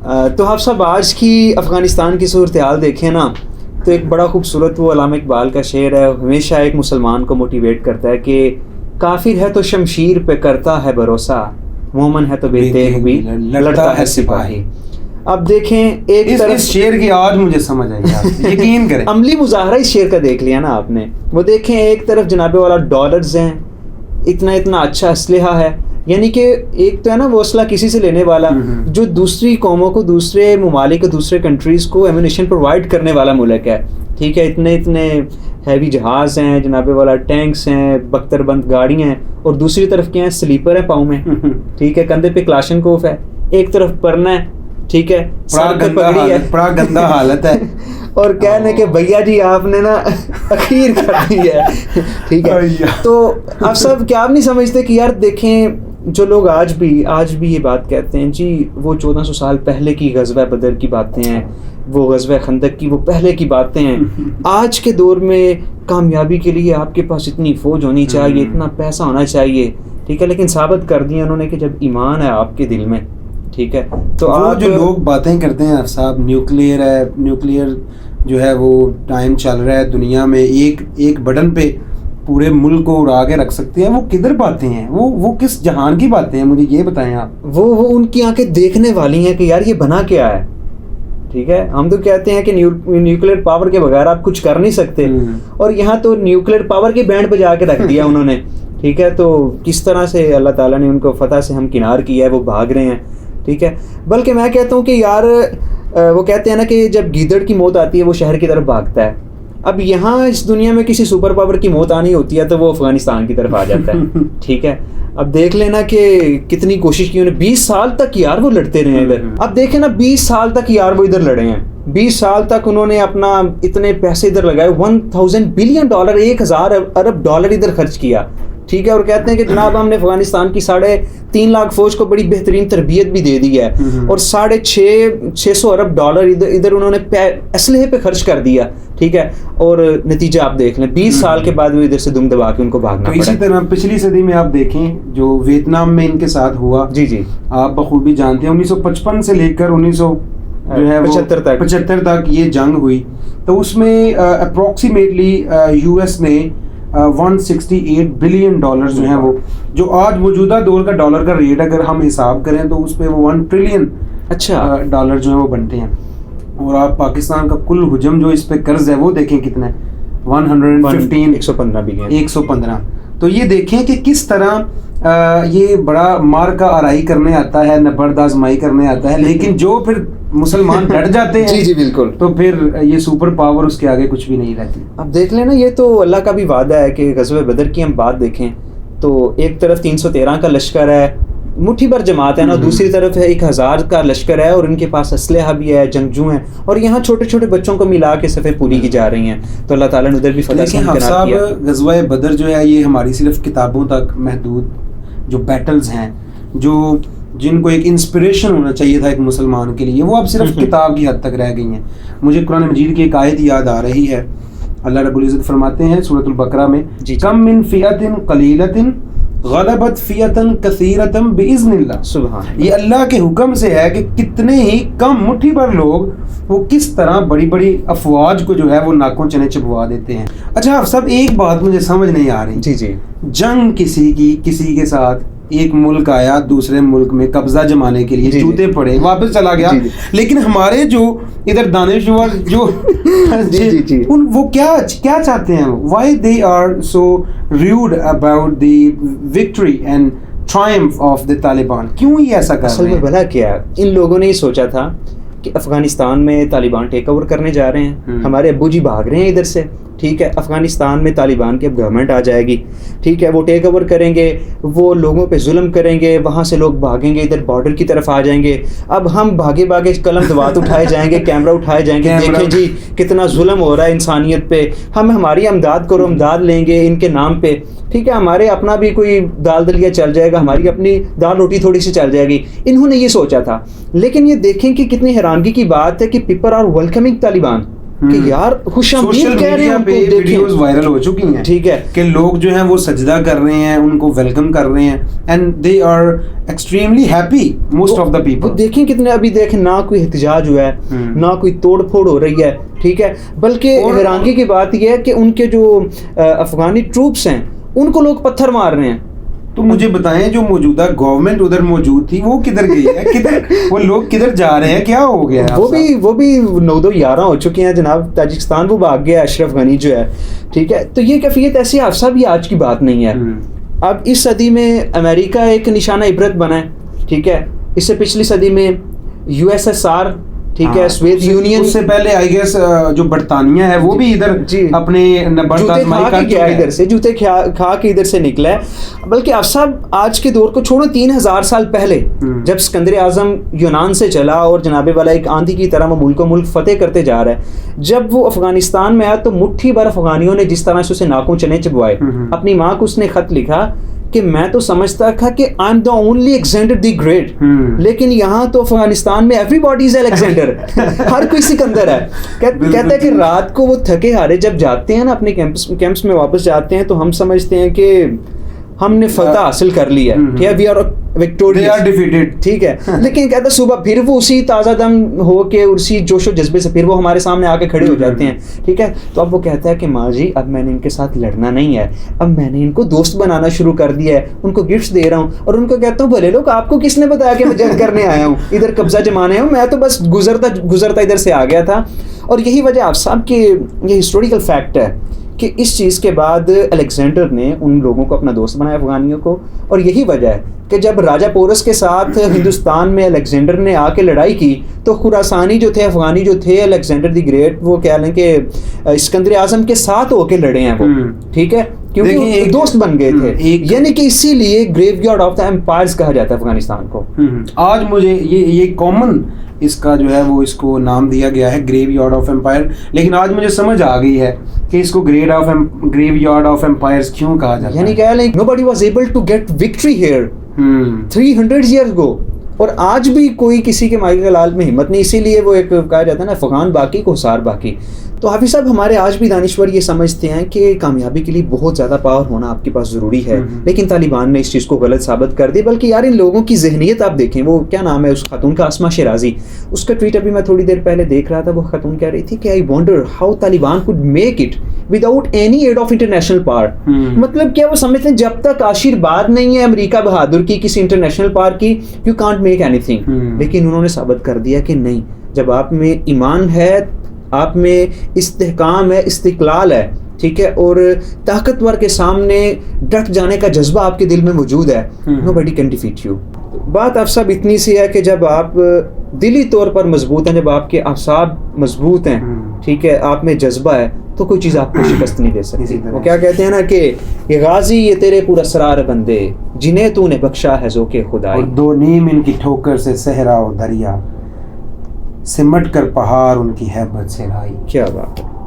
تو آپ صاحب آج کی افغانستان کی صورتحال دیکھیں نا تو ایک بڑا خوبصورت وہ علامہ اقبال کا شعر ہے, ہمیشہ ایک مسلمان کو موٹیویٹ کرتا ہے کہ کافر ہے تو شمشیر پہ کرتا ہے بھروسہ, مومن ہے تو بے تیغ بھی لڑتا ہے سپاہی. اب دیکھیں ایک طرف اس شعر کی آج مجھے سمجھ آئی, یقین کریں عملی مظاہرہ اس شعر کا دیکھ لیا نا آپ نے. وہ دیکھیں ایک طرف جناب والا ڈالرز ہیں, اتنا اچھا اسلحہ ہے, یعنی کہ ایک تو ہے نا وہ اسلحہ کسی سے لینے والا جو دوسری قوموں کو, دوسرے ممالک کو, دوسرے کنٹریز کو ایمونیشن پرووائڈ کرنے والا ملک ہے, ٹھیک ہے. اتنے ہیوی جہاز ہیں جناب والا, ٹینکس ہیں, بختر بند گاڑیاں ہیں, اور دوسری طرف کیا ہے سلیپر ہے پاؤں میں, ٹھیک ہے, کندھے پہ کلاشنکوف ہے, ایک طرف پرنا ہے, ٹھیک ہے, سر پہ پگڑی ہے, بڑا گندا حالت ہے, اور کہنے کہ بھیا جی آپ نے نا اخیر کر دی ہے, ٹھیک ہے. تو آپ سب کیا آپ نہیں سمجھتے کہ یار دیکھیں جو لوگ آج بھی یہ بات کہتے ہیں جی وہ 1400 سال پہلے کی غزوہ بدر کی باتیں ہیں, وہ غزوہ خندق کی وہ پہلے کی باتیں ہیں. آج کے دور میں کامیابی کے لیے آپ کے پاس اتنی فوج ہونی چاہیے, اتنا پیسہ ہونا چاہیے, ٹھیک ہے, لیکن ثابت کر دیا انہوں نے کہ جب ایمان ہے آپ کے دل میں, ٹھیک ہے, تو وہ جو لوگ باتیں کرتے ہیں صاحب نیوکلیئر ہے, نیوکلیئر جو ہے وہ ٹائم چل رہا ہے دنیا میں, ایک بٹن پہ پورے ملک کو اڑا کے رکھ سکتے ہیں, وہ کدھر باتیں ہیں, وہ کس جہان کی باتیں ہیں, مجھے یہ بتائیں آپ. وہ ان کی آنکھیں دیکھنے والی ہیں کہ یار یہ بنا کیا ہے, ٹھیک ہے. ہم تو کہتے ہیں کہ نیوکلیئر پاور کے بغیر آپ کچھ کر نہیں سکتے, اور یہاں تو نیوکلیئر پاور کے بینڈ پہ جا کے رکھ دیا انہوں نے, ٹھیک ہے. تو کس طرح سے اللہ تعالیٰ نے ان کو فتح سے ہمکنار کیا ہے, وہ بھاگ رہے ہیں, ٹھیک ہے. بلکہ میں کہتا ہوں کہ یار وہ کہتے ہیں نا کہ جب گیدڑ کی موت آتی ہے وہ شہر کی طرف بھاگتا ہے. اب یہاں اس دنیا میں کسی سپر پاور کی موت آنی ہوتی ہے تو وہ افغانستان کی طرف آ جاتا ہے, ٹھیک ہے. اب دیکھ لینا کہ کتنی کوشش کی انہوں نے, 20 سال تک یار وہ لڑتے رہے ہیں ادھر. اب دیکھیں نا 20 سال تک یار وہ ادھر لڑے ہیں, 20 سال تک انہوں نے اپنا اتنے پیسے ادھر لگائے, $1000 بلین, 1000 ارب ڈالر ادھر خرچ کیا, ٹھیک ہے. اور کہتے ہیں کہ جناب ہم نے افغانستان کی 3.5 لاکھ فوج کو بڑی بہترین تربیت بھی دے دی ہے, اور $600 ارب ادھر انہوں نے اسلحے پہ خرچ کر دیا, ٹھیک ہے. اور نتیجہ آپ دیکھ لیں 20 سال کے بعد وہ ادھر سے دم دبا کے ان کو بھاگنا پڑا. اسی طرح پچھلی صدی میں آپ دیکھیں جو ویتنام میں ان کے ساتھ ہوا, جی آپ بخوبی جانتے ہیں 1955 سے لے کر 1975 تک یہ جنگ ہوئی, تو اس میں اپروکسیمیٹلی یو ایس نے $168 بلین جو ہیں وہ, جو آج موجودہ دور کا ڈالر کا ریٹ اگر ہم حساب کریں تو اس پہ وہ $1 ٹریلین ڈالر جو ہیں وہ بنتے ہیں. اور آپ پاکستان کا کل حجم جو اس پہ قرض ہے وہ دیکھیں کتنا ہے, 115. تو یہ دیکھیں کہ کس طرح یہ بڑا مار کا آرائی کرنے آتا ہے, نبرد آزمائی کرنے آتا ہے, لیکن جو پھر مسلمان ڈٹ جاتے ہیں جی بالکل, تو پھر یہ سپر پاور اس کے آگے کچھ بھی نہیں رہتی. اب دیکھ لینا یہ تو اللہ کا بھی وعدہ ہے کہ غزوہ بدر کی ہم بات دیکھیں تو ایک طرف 313 کا لشکر ہے, مٹھی بھر جماعت ہے نا, دوسری طرف ہے 1000 کا لشکر ہے, اور ان کے پاس اسلحہ بھی ہے, جنگجو ہیں, اور یہاں چھوٹے چھوٹے بچوں کو ملا کے صفیں پوری کی جا رہی ہیں. تو اللہ تعالیٰ نے ادھر بھی فتح سے ہمکنار کیا. غزوہ بدر جو ہے یہ ہماری صرف کتابوں تک محدود جو بیٹلز ہیں, جو جن کو ایک انسپریشن ہونا چاہیے تھا ایک مسلمان کے لیے, وہ اب صرف کتاب کی حد تک رہ گئی ہیں. مجھے قرآن مجید کی ایک آیت یاد آ رہی ہے, اللہ رب العزت فرماتے ہیں سورۃ البقرہ میں, کم من فئۃ قلیلۃ غلبت فئۃ کثیرۃ باذن اللہ. سبحان, یہ اللہ کے حکم سے ہے کہ کتنے ہی کم مٹھی بھر لوگ وہ کس طرح بڑی بڑی افواج کو جو ہے وہ ناکوں چنے چبوا دیتے ہیں. اچھا آپ سب ایک بات مجھے سمجھ نہیں آ رہی, جی جنگ کسی کے ساتھ, ایک ملک آیا دوسرے ملک میں قبضہ جمانے کے لیے, جوتے پڑے, واپس چلا گیا, لیکن ہمارے جو ادھر دانشور جو وہ کیا چاہتے ہیں, why they are so raved about the victory and triumph of the Taliban, کیوں یہ ایسا کر رہے ہیں؟ بھلا کیا ان لوگوں نے یہ سوچا تھا کہ افغانستان میں طالبان ٹیک اوور کرنے جا رہے ہیں, ہمارے ابو جی بھاگ رہے ہیں ادھر سے, ٹھیک ہے. افغانستان میں طالبان کی اب گورنمنٹ آ جائے گی, ٹھیک ہے, وہ ٹیک اوور کریں گے, وہ لوگوں پہ ظلم کریں گے, وہاں سے لوگ بھاگیں گے, ادھر بارڈر کی طرف آ جائیں گے. اب ہم بھاگے قلم دوات اٹھائے جائیں گے, کیمرہ اٹھائے جائیں گے, دیکھیں جی کتنا ظلم ہو رہا ہے انسانیت پہ, ہماری امداد کرو, امداد لیں گے ان کے نام پہ, ٹھیک ہے. ہمارے اپنا بھی کوئی دال دلیا چل جائے گا, ہماری اپنی دال روٹی تھوڑی سی چل جائے گی. انہوں نے یہ سوچا تھا, لیکن یہ دیکھیں کہ کتنی حیرانگی کی بات ہے کہ پیپل آر ویلکمنگ طالبان. کہ یار خوش آمدید کہہ رہے ہیں ان کو, ویڈیوز وائرل ہو چکی ہیں, ٹھیک ہے, کہ لوگ جو ہیں وہ سجدہ کر رہے ہیں, ان کو ویلکم کر رہے ہیں, and they are extremely happy most of the people. دیکھیں کتنے, ابھی دیکھیں نہ کوئی احتجاج ہوا ہے, نہ کوئی توڑ پھوڑ ہو رہی ہے, ٹھیک ہے, بلکہ حیرانگی کی بات یہ ہے کہ ان کے جو افغانی ٹروپس ہیں ان کو لوگ پتھر مار رہے ہیں. تو مجھے بتائیں جو موجودہ گورنمنٹ ادھر موجود تھی وہ کدھر گئی ہے, کدھر وہ لوگ کدھر جا رہے ہیں, کیا ہو گیا ہے؟ وہ بھی 9-11 ہو چکے ہیں جناب. تاجکستان وہ بھاگ گیا اشرف غنی جو ہے, ٹھیک ہے. تو یہ کیفیت ایسی حادثہ بھی آج کی بات نہیں ہے. اب اس صدی میں امریکہ ایک نشانہ عبرت بنا ہے, ٹھیک ہے. اس سے پچھلی صدی میں USSR, ٹھیک ہے, سوویت یونین, اس سے پہلے آئی گیس جو برطانیہ ہے وہ بھی ادھر اپنے جوتے کھا کے ادھر سے نکلا ہے. بلکہ اب صاحب آج کے دور کو چھوڑو, 3000 سال پہلے جب اسکندر اعظم یونان سے چلا اور جناب والا ایک آندھی کی طرح وہ ملک و ملک فتح کرتے جا رہا ہے, جب وہ افغانستان میں آیا تو مٹھی بھر افغانیوں نے جس طرح سے اسے ناکوں چنے چبوائے. اپنی ماں کو اس نے خط لکھا کہ میں تو سمجھتا تھا کہ I am the only Alexander the great, لیکن یہاں تو افغانستان میں ایوری باڈی از الیگزینڈر, ہر کوئی سکندر ہے. کہتا ہے کہ رات کو وہ تھکے ہارے جب جاتے ہیں نا اپنے کیمپس میں واپس جاتے ہیں تو ہم سمجھتے ہیں کہ ہم نے فتح حاصل کر لی ہے, ٹھیک ہے, وی آر وکٹوریس, ٹھیک ہے. لیکن کہتا ہے صبح پھر وہ اسی تازہ دم ہو کے اسی جوش و جذبے سے پھر وہ ہمارے سامنے آ کے کھڑے ہو جاتے ہیں, ٹھیک ہے. تو اب وہ کہتا ہے کہ ماں جی اب میں نے ان کے ساتھ لڑنا نہیں ہے, اب میں نے ان کو دوست بنانا شروع کر دیا ہے, ان کو گفٹس دے رہا ہوں اور ان کو کہتا ہوں بھلے لوگ آپ کو کس نے بتایا کہ میں جنگ کرنے آیا ہوں, ادھر قبضہ جمانے ہوں, میں تو بس گزرتا ادھر سے آ گیا تھا. اور یہی وجہ آپ صاحب کہ یہ ہسٹوریکل فیکٹ ہے کہ اس چیز کے بعد الیگزینڈر نے ان لوگوں کو اپنا دوست بنایا افغانیوں کو. اور یہی وجہ ہے کہ جب راجہ پورس کے ساتھ ہندوستان میں الیگزینڈر نے آ کے لڑائی کی تو خراسانی جو تھے, افغانی جو تھے, الیگزینڈر دی گریٹ وہ کہہ لیں کہ اسکندر اعظم کے ساتھ ہو کے لڑے ہیں وہ, ٹھیک ہے, کیونکہ دوست بن گئے تھے. یعنی کہ اسی لیے گریو یارڈ آف دا ایمپائرز کہا جاتا ہے افغانستان کو. آج مجھے یہ کامن اس کا جو ہے وہ اس کو نام دیا گیا ہے گریو یارڈ آف ایمپائر, لیکن آج مجھے سمجھ آ گئی ہے کہ اس کو گریو یارڈ آف ایمپائرز کیوں کہا جاتا ہے. یعنی کہ nobody was able to get victory here 300 years ago. اور آج بھی کوئی کسی کے مائی کے لال میں ہمت نہیں, اسی لیے وہ ایک کہا جاتا ہے نا افغان باقی کو حصار باقی. تو حافظ صاحب ہمارے آج بھی دانشور یہ سمجھتے ہیں کہ کامیابی کے لیے بہت زیادہ پاور ہونا آپ کے پاس ضروری ہے, لیکن طالبان نے اس چیز کو غلط ثابت کر دی. بلکہ یار ان لوگوں کی ذہنیت آپ دیکھیں, وہ کیا نام ہے اس خاتون کا, اسما شیرازی, اس کا ٹویٹ ابھی میں تھوڑی دیر پہلے دیکھ رہا تھا. وہ خاتون کہہ رہی تھی کہ I wonder how Taliban could make it without any aid of international power. مطلب کیا وہ سمجھتے ہیں جب تک آشیرواد نہیں ہے امریکہ بہادر کی کسی انٹرنیشنل پاور کی, you can't make any thing. لیکن انہوں نے ثابت کر دیا کہ نہیں, جب آپ میں ایمان ہے, آپ میں استحکام ہے, استقلال ہے, ٹھیک ہے, اور طاقتور کے سامنے ڈٹ جانے کا جذبہ آپ کے دل میں موجود ہے, nobody can defeat you. بات آپ سب اتنی سی ہے کہ جب آپ دلی طور پر مضبوط ہیں, جب آپ کے اعصاب مضبوط ہیں, ٹھیک ہے, آپ میں جذبہ ہے, تو کوئی چیز آپ کو شکست نہیں دے سکتی. وہ کیا کہتے ہیں نا کہ یہ غازی یہ تیرے پر اسرار بندے جنہیں تو نے بخشا ہے ذوق خدائی, اور دو نیم ان کی ٹھوکر سے صحرا و دریا سمٹ کر پہاڑ ان کی ہیبت سے لائی. کیا بات ہے.